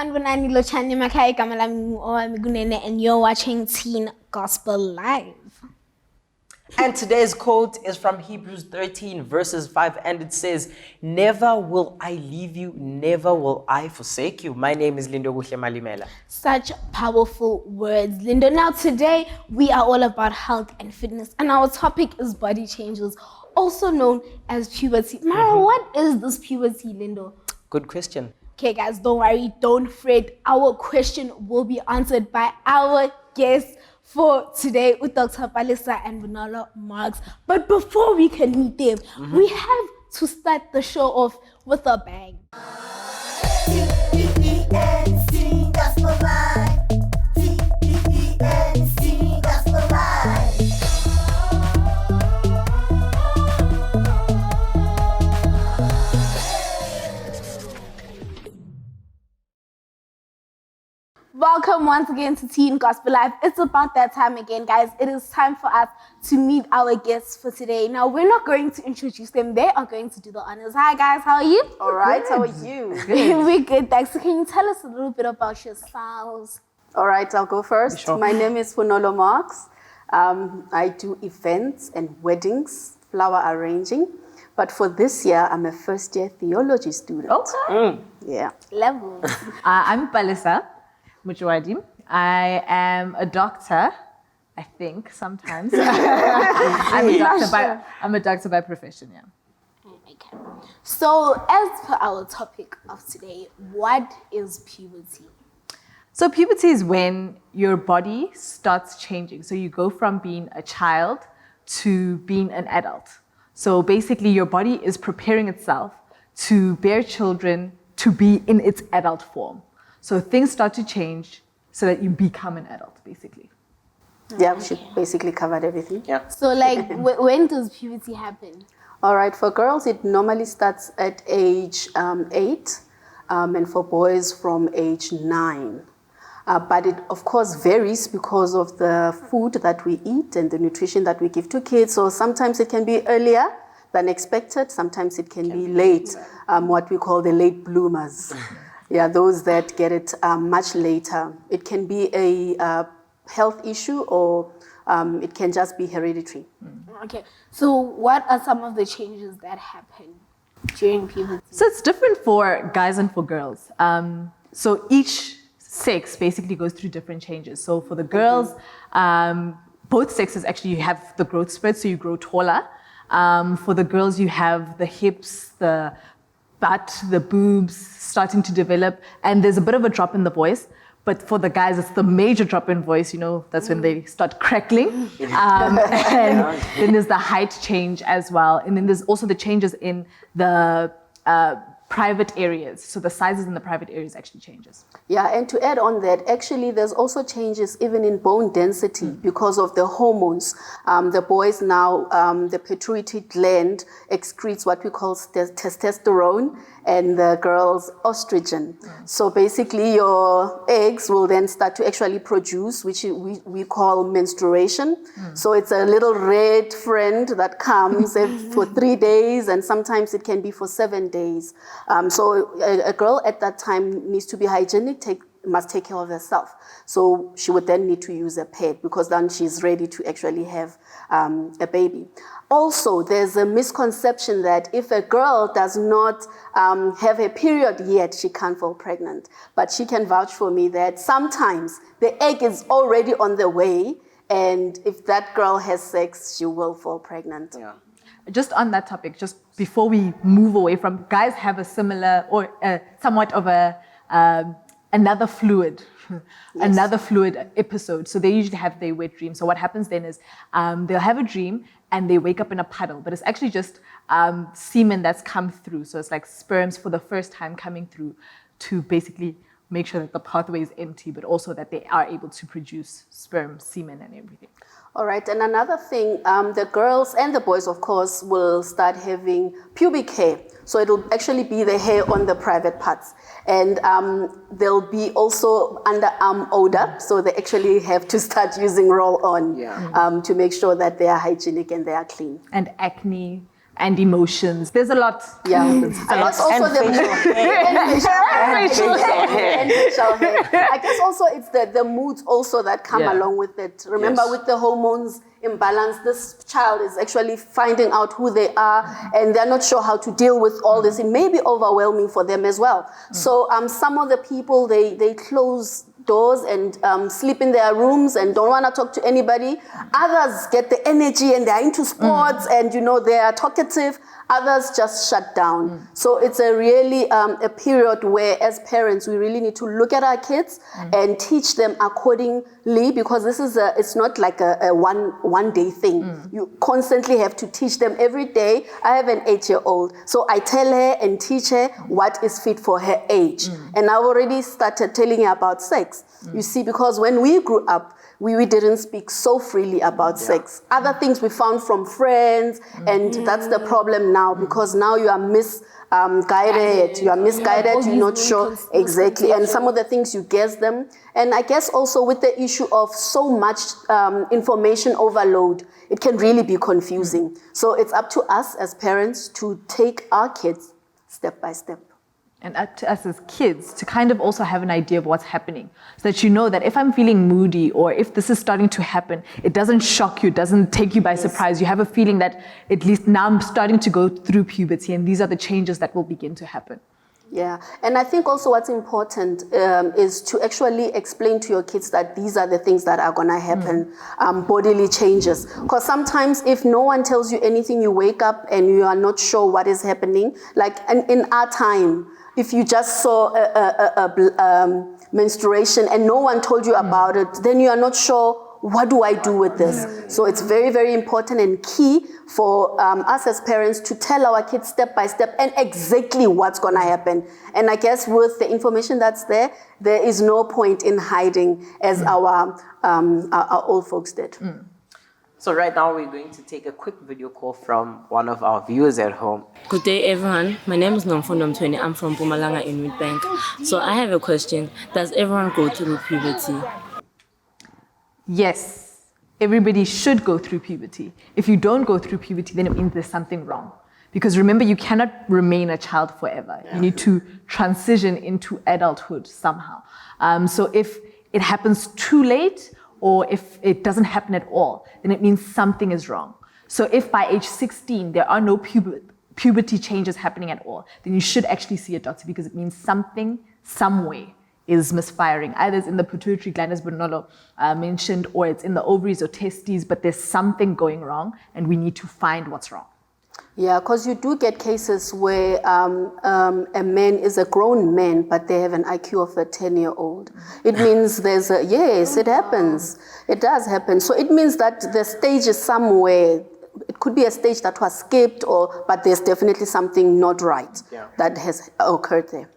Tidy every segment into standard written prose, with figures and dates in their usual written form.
Sanibonani Lochani Makai Kamalami Migunene, and you're watching Teen Gospel Live. And today's quote is from Hebrews 13 verses 5, and it says, "Never will I leave you, never will I forsake you." My name is Lindo Guhle Malimela. Such powerful words, Lindo. Now today we are all about health and fitness, and our topic is body changes, also known as puberty. Mara, what is this puberty, Lindo? Good question. Okay guys, don't worry, don't fret. Our question will be answered by our guests for today with Dr. Palisa and Bonolo Marks. But before we can meet them, we have to start the show off with a bang. Teen Gospel Live. Teen Gospel Live. Welcome once again to Teen Gospel Live. It's about that time again, guys. It is time for us to meet our guests for today. Now, we're not going to introduce them. They are going to do the honors. Hi, guys. How are you? All right, how are you? We're good, thanks. So can you tell us a little bit about yourselves? All right, I'll go first. Sure. My name is Bonolo Marks. I do events and weddings, flower arranging. But for this year, I'm a first-year theology student. Okay. Yeah. Levels. I'm Palisa Muchwadim. I am a doctor, I think, sometimes. I'm a doctor by profession, yeah. Okay. So, as per our topic of today, what is puberty? So puberty is when your body starts changing. So you go from being a child to being an adult. So basically your body is preparing itself to bear children to be in its adult form. So things start to change so that you become an adult, basically. Yeah, she basically covered everything. Yeah. So, like, when does puberty happen? All right, for girls, it normally starts at age 8, and for boys from age 9. But it, of course, varies because of the food that we eat and the nutrition that we give to kids. So sometimes it can be earlier than expected. Sometimes it can be late, what we call the late bloomers. Yeah, those that get it much later. It can be a health issue or it can just be hereditary. Okay. So, what are some of the changes that happen during puberty? So it's different for guys and for girls. So each sex basically goes through different changes. So for the girls, both sexes actually you have the growth spurt, so you grow taller. For the girls, you have the hips, the butt, the boobs starting to develop, and there's a bit of a drop in the voice. But for the guys, it's the major drop in voice, that's when they start crackling. And then there's the height change as well. And then there's also the changes in the private areas. So the sizes in the private areas actually changes. Yeah, and to add on that, actually, there's also changes even in bone density because of the hormones. The boys now, the pituitary gland excretes what we call testosterone, and the girls estrogen. So basically, your eggs will then start to actually produce, which we call menstruation. So it's a little red friend that comes for 3 days, and sometimes it can be for 7 days. So a girl at that time needs to be hygienic, must take care of herself. So she would then need to use a pad because then she's ready to actually have a baby. Also, there's a misconception that if a girl does not have a period yet, she can't fall pregnant. But she can vouch for me that sometimes the egg is already on the way, and if that girl has sex, she will fall pregnant. Yeah. Just on that topic, just before we move away from, guys have a similar or somewhat of another fluid episode. So they usually have their wet dream. So what happens then is they'll have a dream and they wake up in a puddle, but it's actually just semen that's come through. So it's like sperms for the first time coming through to basically make sure that the pathway is empty, but also that they are able to produce sperm, semen, and everything. All right, and another thing, the girls and the boys, of course, will start having pubic hair. So it'll actually be the hair on the private parts. And there'll be also underarm odor, so they actually have to start using roll-on to make sure that they are hygienic and they are clean. And acne and emotions. There's a lot. Yeah, I guess also And facial hair. and facial hair. I guess also it's the moods also that come Yeah. along with it. Remember, Yes. with the hormones imbalance, this child is actually finding out who they are, and they're not sure how to deal with all this. It may be overwhelming for them as well. So some of the people they close doors and sleep in their rooms and don't want to talk to anybody. Others get the energy and they're into sports and they are talkative. Others just shut down. So it's a really a period where, as parents, we really need to look at our kids and teach them accordingly, because this is it's not like a one day thing. You constantly have to teach them every day. I have an 8-year-old, so I tell her and teach her what is fit for her age. And I've already started telling her about sex. You see, because when we grew up, we didn't speak so freely about sex. Other things we found from friends, and that's the problem now, because now you are misguided. You are misguided, you're not sure exactly. And some of the things you guess them. And I guess also with the issue of so much information overload, it can really be confusing. So it's up to us as parents to take our kids step by step. And up to us as kids to kind of also have an idea of what's happening, so that you know that if I'm feeling moody or if this is starting to happen, it doesn't shock you, it doesn't take you by surprise. You have a feeling that at least now I'm starting to go through puberty and these are the changes that will begin to happen. Yeah, and I think also what's important is to actually explain to your kids that these are the things that are gonna happen, bodily changes. Because sometimes if no one tells you anything, you wake up and you are not sure what is happening. Like in our time, if you just saw a menstruation and no one told you about it, then you are not sure, what do I do with this? So it's very, very important and key for us as parents to tell our kids step by step and exactly what's going to happen. And I guess with the information that's there, there is no point in hiding, as our old folks did. So right now we're going to take a quick video call from one of our viewers at home. Good day, everyone. My name is Nomfundo Mthweni. I'm from Mpumalanga in Witbank. So I have a question. Does everyone go through puberty? Yes, everybody should go through puberty. If you don't go through puberty, then it means there's something wrong. Because remember, you cannot remain a child forever. You need to transition into adulthood somehow. So if it happens too late, or if it doesn't happen at all, then it means something is wrong. So if by age 16 there are no puberty changes happening at all, then you should actually see a doctor, because it means something, some way, is misfiring. Either it's in the pituitary gland, as Bonolo mentioned, or it's in the ovaries or testes, but there's something going wrong and we need to find what's wrong. Yeah, because you do get cases where a man is a grown man, but they have an IQ of a 10-year-old. It means there's a, yes, it happens. It does happen. So it means that the stage is somewhere. It could be a stage that was skipped, but there's definitely something not right that has occurred there.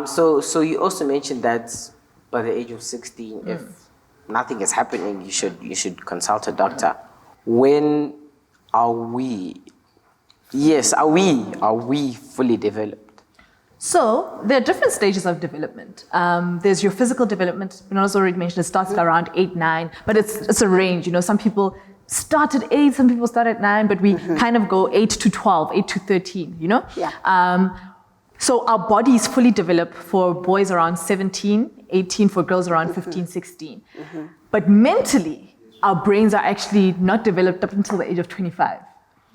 So you also mentioned that by the age of 16, if nothing is happening, you should consult a doctor. When are we fully developed? So there are different stages of development. There's your physical development. Bonolo's already mentioned it starts at around 8, 9, but it's a range. Some people start at 8, some people start at 9, but we kind of go 8 to 12, 8 to 13, Yeah. So our bodies fully develop for boys around 17, 18, for girls around 15, 16. But mentally, our brains are actually not developed up until the age of 25.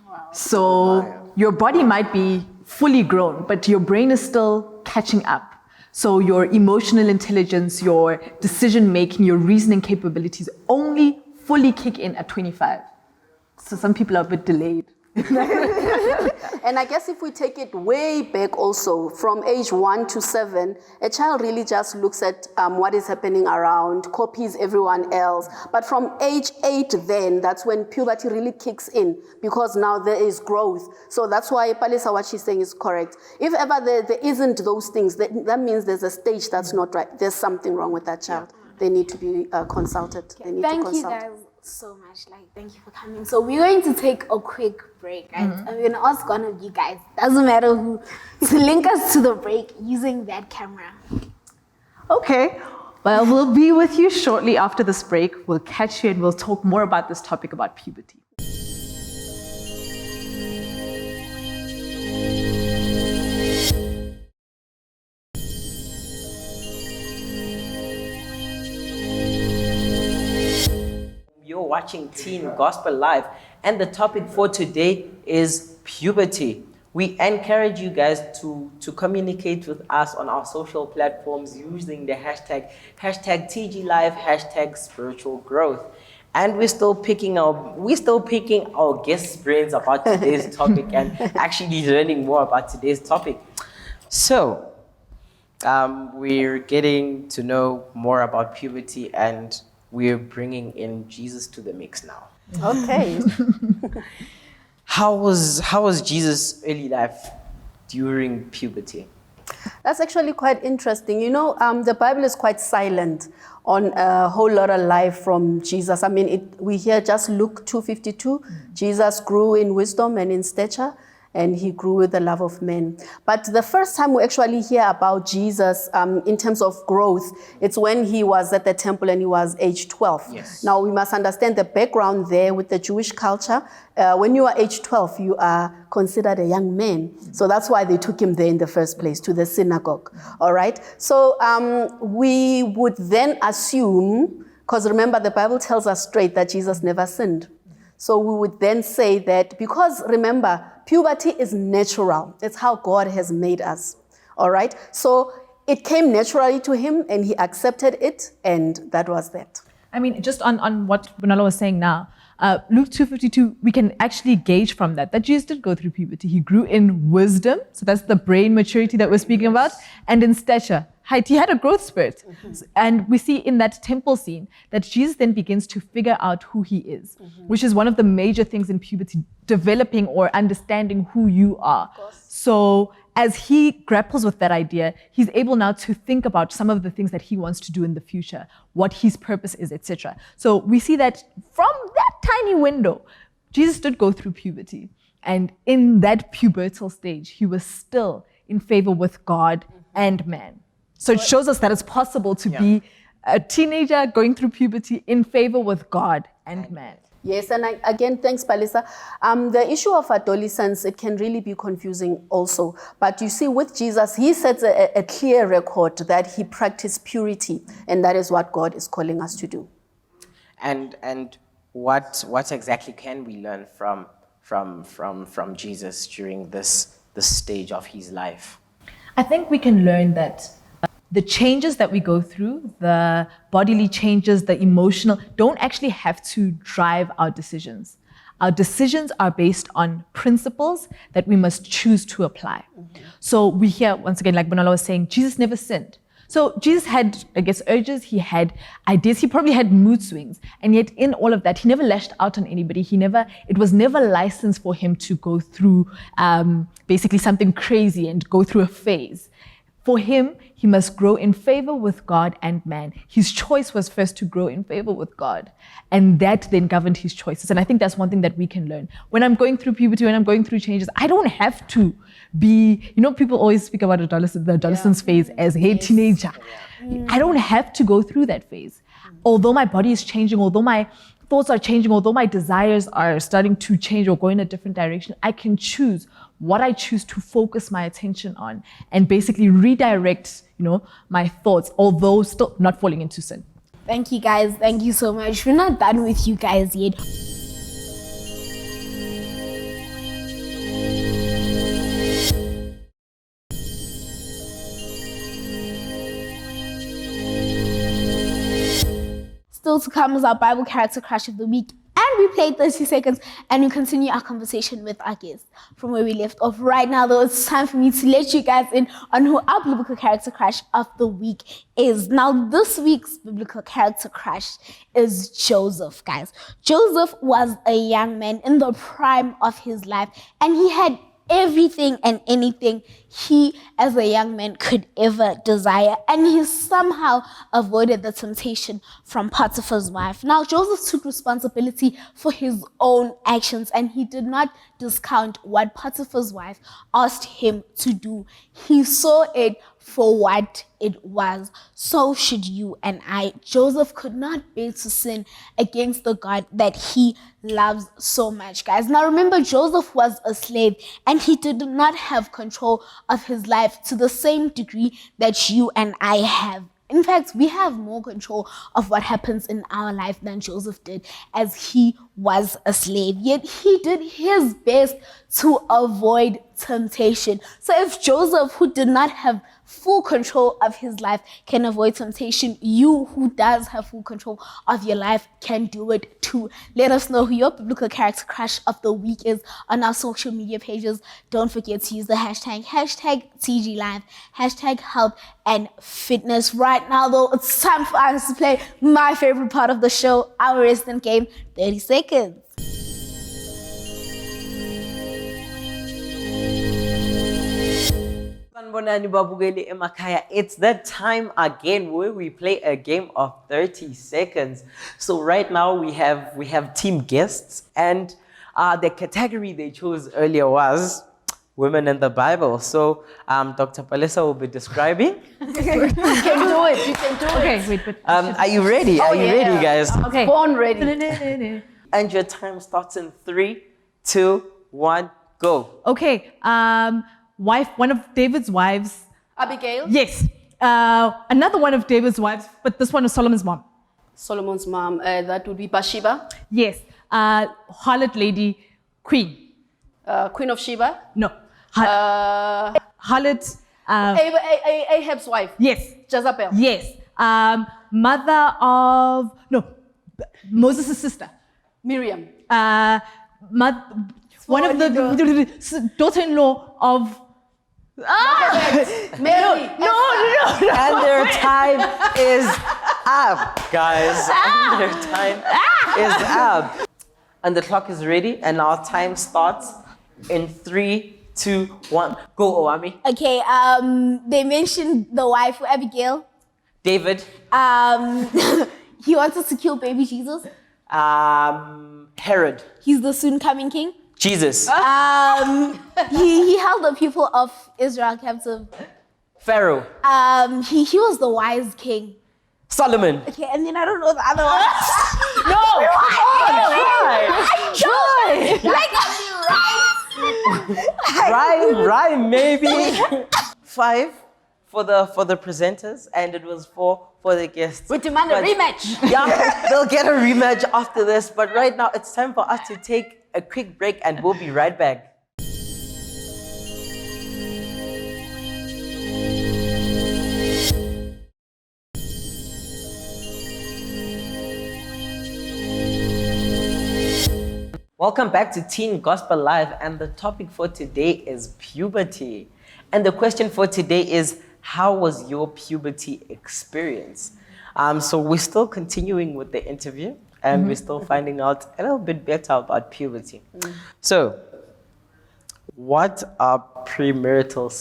Wow. So your body might be fully grown, but your brain is still catching up. So your emotional intelligence, your decision-making, your reasoning capabilities only fully kick in at 25. So some people are a bit delayed. And I guess if we take it way back also, from age 1 to 7, a child really just looks at what is happening around, copies everyone else. But from age 8 then, that's when puberty really kicks in, because now there is growth. So that's why Palisa, what she's saying is correct. If ever there isn't those things, that means there's a stage that's not right. There's something wrong with that child. They need to be consulted. They need to Thank you consult. guys so much. Thank you for coming. So we're going to take a quick break, right? I'm going to ask one of you guys, doesn't matter who, to link us to the break using that camera. Okay. Well, we'll be with you shortly after this break. We'll catch you and we'll talk more about this topic about puberty. watching Teen Gospel Live, and the topic for today is puberty. We encourage you guys to communicate with us on our social platforms using the hashtag TG Live, hashtag spiritual growth. And we're still picking our guests' brains about today's topic and actually learning more about today's topic. So, we're getting to know more about puberty, and we're bringing in Jesus to the mix now. Okay. How was Jesus' early life during puberty? That's actually quite interesting. You know, the Bible is quite silent on a whole lot of life from Jesus. I mean, we hear just Luke 2:52. Jesus grew in wisdom and in stature, and he grew with the love of men. But the first time we actually hear about Jesus in terms of growth, it's when he was at the temple and he was age 12. Yes. Now, we must understand the background there with the Jewish culture. When you are age 12, you are considered a young man. So that's why they took him there in the first place, to the synagogue. All right? So we would then assume, because remember, the Bible tells us straight that Jesus never sinned. So we would then say that, because remember, puberty is natural. It's how God has made us. All right? So it came naturally to him and he accepted it, and that was that. I mean, just on what Bonolo was saying now, Luke 2:52, we can actually gauge from that Jesus did go through puberty. He grew in wisdom, so that's the brain maturity that we're speaking about, and in stature, height. He had a growth spurt. And we see in that temple scene that Jesus then begins to figure out who he is, which is one of the major things in puberty, developing or understanding who you are. So as he grapples with that idea, he's able now to think about some of the things that he wants to do in the future, what his purpose is, etc. So we see that from that tiny window, Jesus did go through puberty. And in that pubertal stage, he was still in favor with God and man. So it shows us that it's possible to be a teenager going through puberty in favor with God and man. Yes, and again, thanks, Palisa. The issue of adolescence, it can really be confusing also. But you see, with Jesus, he sets a clear record that he practiced purity, and that is what God is calling us to do. And what exactly can we learn from Jesus during this stage of his life? I think we can learn that the changes that we go through, the bodily changes, the emotional, don't actually have to drive our decisions. Our decisions are based on principles that we must choose to apply. So we hear, once again, like Bonolo was saying, Jesus never sinned. So Jesus had, I guess, urges, he had ideas, he probably had mood swings. And yet in all of that, he never lashed out on anybody. It was never licensed for him to go through basically something crazy and go through a phase. For him, he must grow in favor with God and man. His choice was first to grow in favor with God, and that then governed his choices. And I think that's one thing that we can learn. When I'm going through puberty, when I'm going through changes, I don't have to be, people always speak about the adolescence phase as, hey, teenager. I don't have to go through that phase. Although my body is changing, although my thoughts are changing, although my desires are starting to change or go in a different direction, I can choose what I choose to focus my attention on and basically redirect, my thoughts, although still not falling into sin. Thank you, guys. Thank you so much. We're not done with you guys yet. Still to come is our Bible character crush of the week. And we played 30 seconds and we continue our conversation with our guests from where we left off. Right now, though, it's time for me to let you guys in on who our biblical character crush of the week is. Now, this week's biblical character crush is Joseph, guys. Joseph was a young man in the prime of his life, and he had everything and anything he as a young man could ever desire, and he somehow avoided the temptation from Potiphar's wife. Now, Joseph took responsibility for his own actions, and he did not discount what Potiphar's wife asked him to do. He saw it for what it was. So should you and I. Joseph could not bear to sin against the God that he loves so much, guys. Now remember, Joseph was a slave, and he did not have control of his life to the same degree that you and I have In fact, we have more control of what happens in our life than Joseph did, as he was a slave. Yet he did his best to avoid temptation. So if Joseph, who did not have full control of his life, can avoid temptation, you who does have full control of your life can do it too. Let us know who your biblical character crush of the week is on our social media pages. Don't forget to use the hashtag #TGLive, #help and fitness. Right now though, it's time for us to play my favorite part of the show, our instant game, 30 seconds. Sanibonani babukeli emakhaya. It's that time again where we play a game of 30 seconds. So right now we have team guests, and the category they chose earlier was women in the Bible. So Dr. Palesa will be describing. You can do it. You can do it. Okay, wait, but Are you ready? Are you ready, guys? okay. Born ready. And your time starts in 3, 2, 1, go. Okay, one of David's wives. Abigail, Yes, another one of David's wives, but this one is Solomon's mom. Solomon's mom, that would be Bathsheba, Yes, harlot lady, queen. Queen of Sheba, No, harlot. Ahab's wife, Yes, Jezebel, yes. Mother of Moses' sister. Miriam, One of the daughter-in-law of. Mary, No. And their time is up, guys. And their time is up. And the clock is ready, and our time starts in 3, 2, 1. Go, Owami. Okay, they mentioned the wife of Abigail. David. He wanted to kill baby Jesus. Herod. He's the soon coming king. Jesus. He held the people of Israel captive. Pharaoh. He was the wise king. Solomon. Okay, and then I don't know the other one. Rhyme, maybe. 5 for the presenters, and it was 4 for the guests. we demand a But- rematch. Yeah, they'll get a rematch after this. But right now, it's time for us to take a quick break, and we'll be right back. Welcome back to Teen Gospel Live, and the topic for today is puberty. And the question for today is, how was your puberty experience? So we're still continuing with the interview, and we're still finding out a little bit better about puberty. So, what are premarital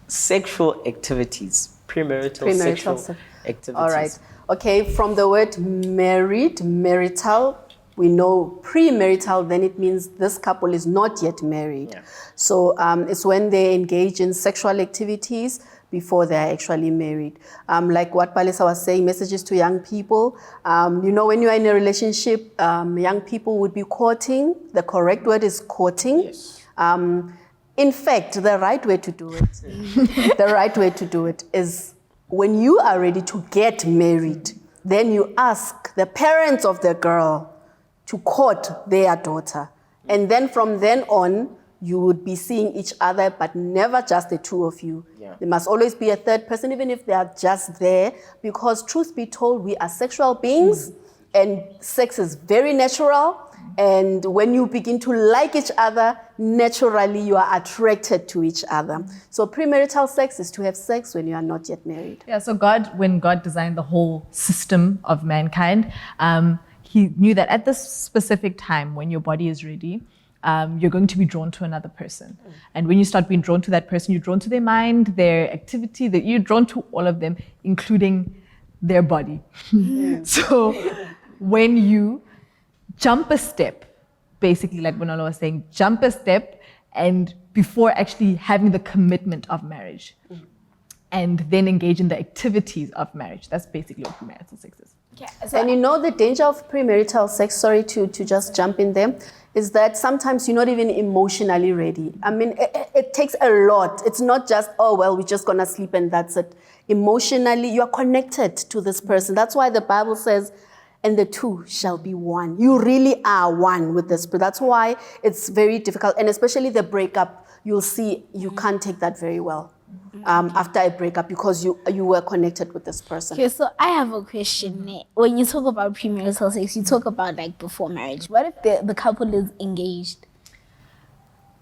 sexual activities? Premarital sexual activities. All right. Okay, from the word married, marital, we know premarital, then it means this couple is not yet married. Yeah. So it's when they engage in sexual activities before they are actually married. Like what Palesa was saying, messages to young people. When you are in a relationship, young people would be courting. The correct word is courting. Yes. In fact, the right way to do it, is when you are ready to get married, then you ask the parents of the girl to court their daughter. And then from then on, you would be seeing each other, but never just the two of you. Yeah. There must always be a third person, even if they are just there, because truth be told, we are sexual beings, and sex is very natural. And when you begin to like each other, naturally you are attracted to each other. So premarital sex is to have sex when you are not yet married. Yeah, so when God designed the whole system of mankind, he knew that at this specific time when your body is ready, you're going to be drawn to another person. And when you start being drawn to that person, you're drawn to their mind, their activity, that you're drawn to all of them, including their body. So when you jump a step, basically like Bonolo was saying, jump a step, and before actually having the commitment of marriage, and then engage in the activities of marriage. That's basically what premarital sex is. Okay, so And you know the danger of premarital sex, sorry to just jump in there, is that sometimes you're not even emotionally ready. I mean, it takes a lot. It's not just, oh, well, we're just gonna sleep and that's it. Emotionally, you're connected to this person. That's why the Bible says, and the two shall be one. You really are one with this person. That's why it's very difficult. And especially the breakup, you'll see you can't take that very well after a breakup because you were connected with this person. okay, so I have a question. When you talk about premarital sex, you talk about like before marriage. What if the couple is engaged?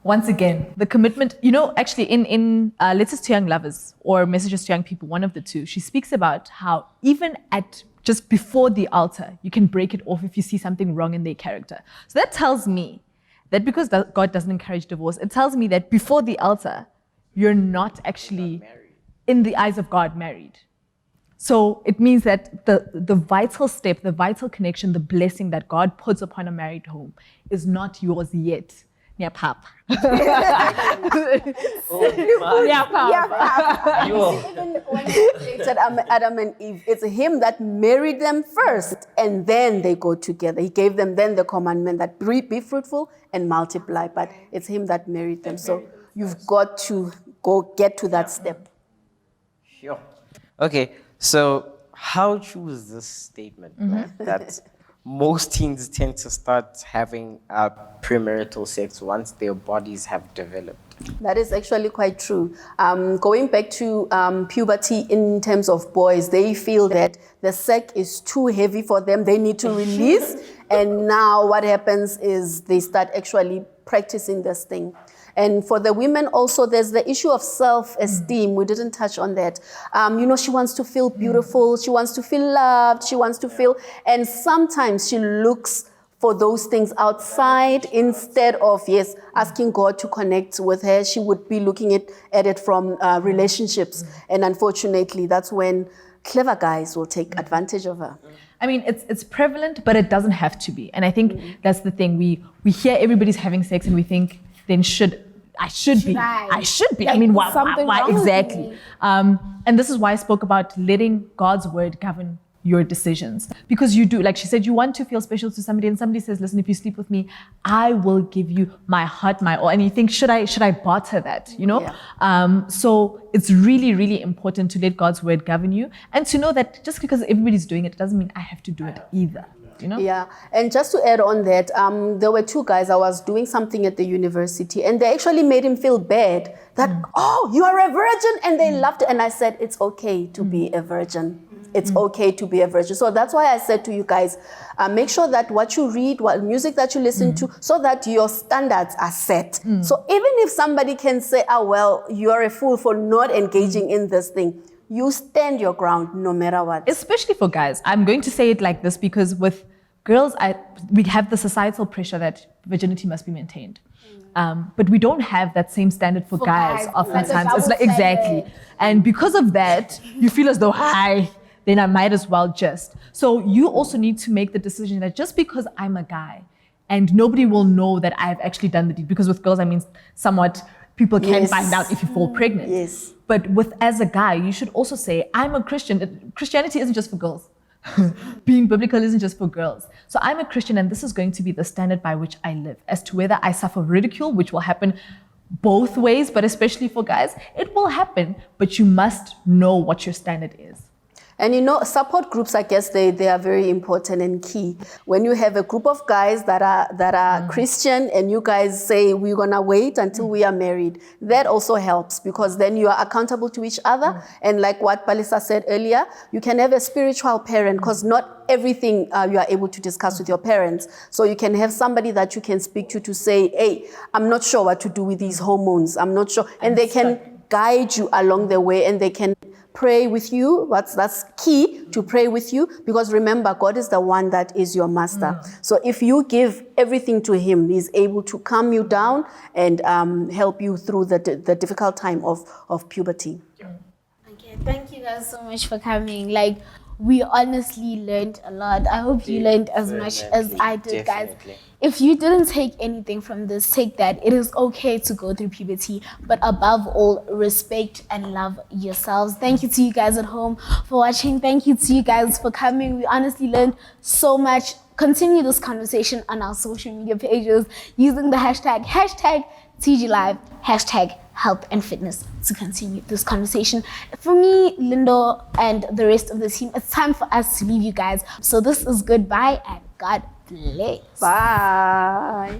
Once again, the commitment, actually in Letters to Young Lovers or Messages to Young People, one of the two, she speaks about how even at just before the altar, you can break it off if you see something wrong in their character. So that tells me that because God doesn't encourage divorce, it tells me that before the altar, you're not actually, in the eyes of God, married. So it means that the vital step, the vital connection, the blessing that God puts upon a married home is not yours yet. Yeah, pap. Even when they created Adam and Eve, it's him that married them first, and then they go together. He gave them then the commandment that be fruitful and multiply, but it's him that married them. So you've got to go get to that step. Sure. Okay, so how true is this statement, right? That most teens tend to start having premarital sex once their bodies have developed? That is actually quite true. Going back to puberty in terms of boys, they feel that the sack is too heavy for them. They need to release. And now what happens is they start actually practicing this thing. And for the women also, there's the issue of self-esteem. We didn't touch on that. She wants to feel beautiful. She wants to feel loved. She wants to feel, and sometimes she looks for those things outside instead of, asking God to connect with her. She would be looking at it from relationships. And unfortunately, that's when clever guys will take advantage of her. I mean, it's prevalent, but it doesn't have to be. And I think that's the thing. We hear everybody's having sex and we think, then I should be. Like, I mean, why wrong with exactly? me. And this is why I spoke about letting God's word govern your decisions. Because you do, like she said, you want to feel special to somebody, and somebody says, listen, if you sleep with me, I will give you my heart, my all. And you think, should I barter that? Yeah. So it's really, really important to let God's word govern you, and to know that just because everybody's doing it, doesn't mean I have to do it either. Yeah, and just to add on that, there were two guys. I was doing something at the university, and they actually made him feel bad that, oh, you are a virgin, and they laughed. And I said, it's okay to be a virgin. It's okay to be a virgin. So that's why I said to you guys, make sure that what you read, what music that you listen to, so that your standards are set. So even if somebody can say, oh, well, you're a fool for not engaging in this thing, you stand your ground no matter what. Especially for guys. I'm going to say it like this because with girls, we have the societal pressure that virginity must be maintained. But we don't have that same standard for guys oftentimes. It's like, exactly. And because of that, you feel as though, then I might as well just. So you also need to make the decision that just because I'm a guy and nobody will know that I've actually done the deed, because with girls, I mean, somewhat people can find out if you fall pregnant. Yes. But as a guy, you should also say, I'm a Christian. Christianity isn't just for girls. Being biblical isn't just for girls. So I'm a Christian, and this is going to be the standard by which I live. As to whether I suffer ridicule, which will happen both ways, but especially for guys, it will happen, but you must know what your standard is. And support groups, I guess they are very important and key. When you have a group of guys that are Christian, and you guys say we're gonna wait until we are married, that also helps, because then you are accountable to each other. And like what Palisa said earlier, you can have a spiritual parent, because not everything you are able to discuss with your parents. So you can have somebody that you can speak to say, hey, I'm not sure what to do with these hormones. I'm not sure. And they can guide you along the way, and they can pray with you. That's key, to pray with you, because remember, God is the one that is your master. So if you give everything to him, he's able to calm you down and help you through the difficult time of puberty. Okay, thank you guys so much for coming. Like, we honestly learned a lot. I hope you learned as much as I did, guys. Definitely. If you didn't take anything from this, take that. It is okay to go through puberty, but above all, respect and love yourselves. Thank you to you guys at home for watching. Thank you to you guys for coming. We honestly learned so much. Continue this conversation on our social media pages using the hashtag TGLive, hashtag health and fitness to continue this conversation. For me, Lindo, and the rest of the team, it's time for us to leave you guys. So this is goodbye and God bless. Bye.